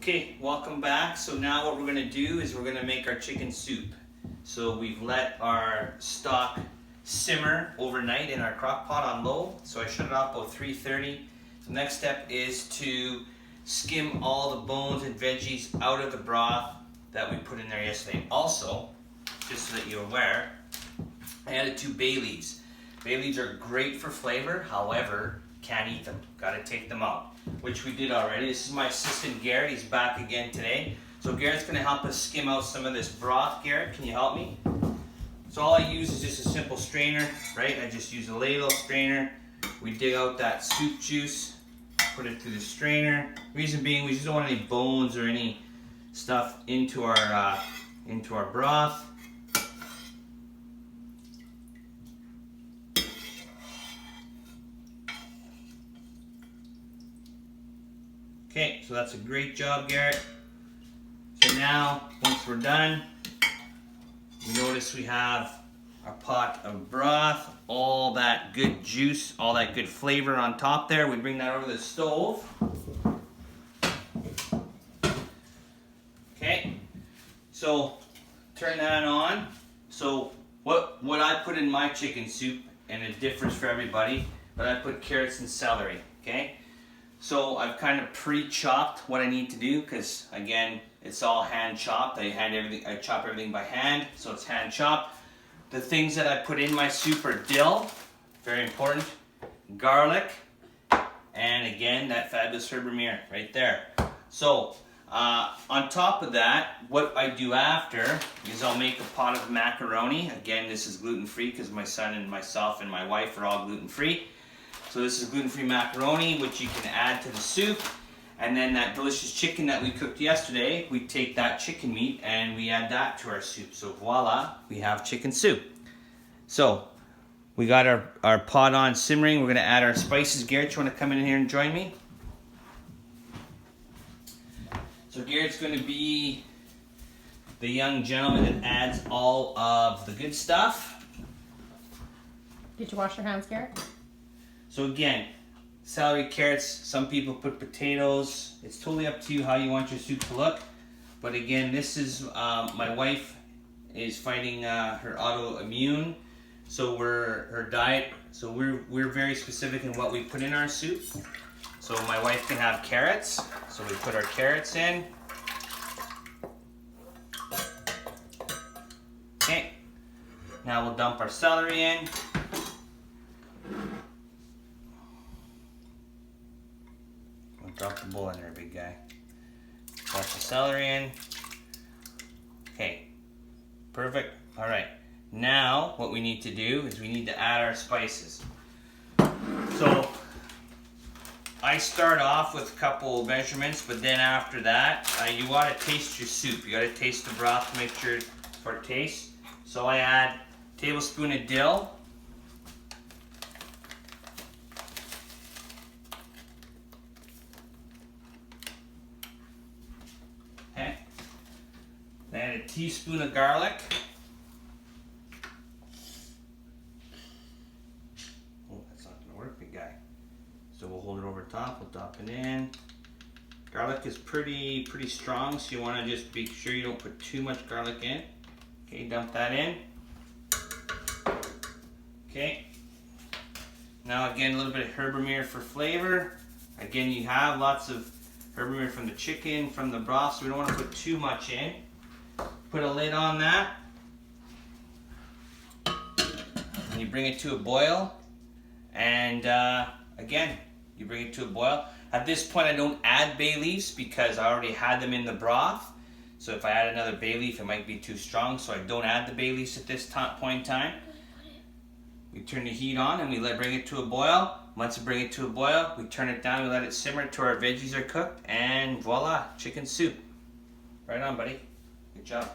Okay, welcome back. So now what we're going to do is we're going to make our chicken soup. So we've let our stock simmer overnight in our crock pot on low. So I shut it off about 3:30. The next step is to skim all the bones and veggies out of the broth that we put in there yesterday. Also, just so that you're aware, I added 2 bay leaves. Bay leaves are great for flavor, however, can't eat them. Gotta take them out, which we did already. This is my assistant Garrett, he's back again today. So Garrett's gonna help us skim out some of this broth. Garrett, can you help me? So all I use is just a simple strainer, right? I just use a ladle strainer. We dig out that soup juice, put it through the strainer. Reason being, we just don't want any bones or any stuff into our broth. Okay, so that's a great job, Garrett. So now, once we're done, you notice we have our pot of broth, all that good juice, all that good flavor on top there. We bring that over to the stove. Okay, so turn that on. So what I put in my chicken soup, and it differs for everybody, but I put carrots and celery, okay? So I've kind of pre-chopped what I need to do because, again, it's all hand chopped. I chop everything by hand, so it's hand chopped. The things that I put in my soup are dill, very important, garlic, and again, that fabulous herb right there. So on top of that, what I do after is I'll make a pot of macaroni. Again, this is gluten-free because my son and myself and my wife are all gluten-free. So this is gluten-free macaroni, which you can add to the soup. And then that delicious chicken that we cooked yesterday, we take that chicken meat and we add that to our soup. So voila, we have chicken soup. So we got our pot on simmering. We're gonna add our spices. Garrett, you wanna come in here and join me? So Garrett's gonna be the young gentleman that adds all of the good stuff. Did you wash your hands, Garrett? So again, celery, carrots, some people put potatoes. It's totally up to you how you want your soup to look. But again, this is, my wife is fighting her autoimmune. So her diet, so we're very specific in what we put in our soup. So my wife can have carrots. So we put our carrots in. Okay, now we'll dump our celery in. Drop the bowl in there, big guy. Drop the celery in. Okay, perfect. All right, now what we need to do is we need to add our spices. So I start off with a couple measurements, but then after that, you want to taste your soup. You got to taste the broth to make sure for taste. So I add a tablespoon of dill. Then a teaspoon of garlic. Oh, that's not gonna work, big guy. So we'll hold it over top, we'll drop it in. Garlic is pretty strong, so you wanna just be sure you don't put too much garlic in. Okay, dump that in. Okay. Now again, a little bit of herb for flavor. Again, you have lots of herb from the chicken, from the broth, so we don't wanna put too much in. Put a lid on that, and you bring it to a boil, and again, you bring it to a boil. At this point, I don't add bay leaves because I already had them in the broth, so if I add another bay leaf, it might be too strong, so I don't add the bay leaves at this point in time. We turn the heat on and we bring it to a boil. Once we bring it to a boil, we turn it down, we let it simmer till our veggies are cooked, and voila, chicken soup. Right on, buddy. Good job.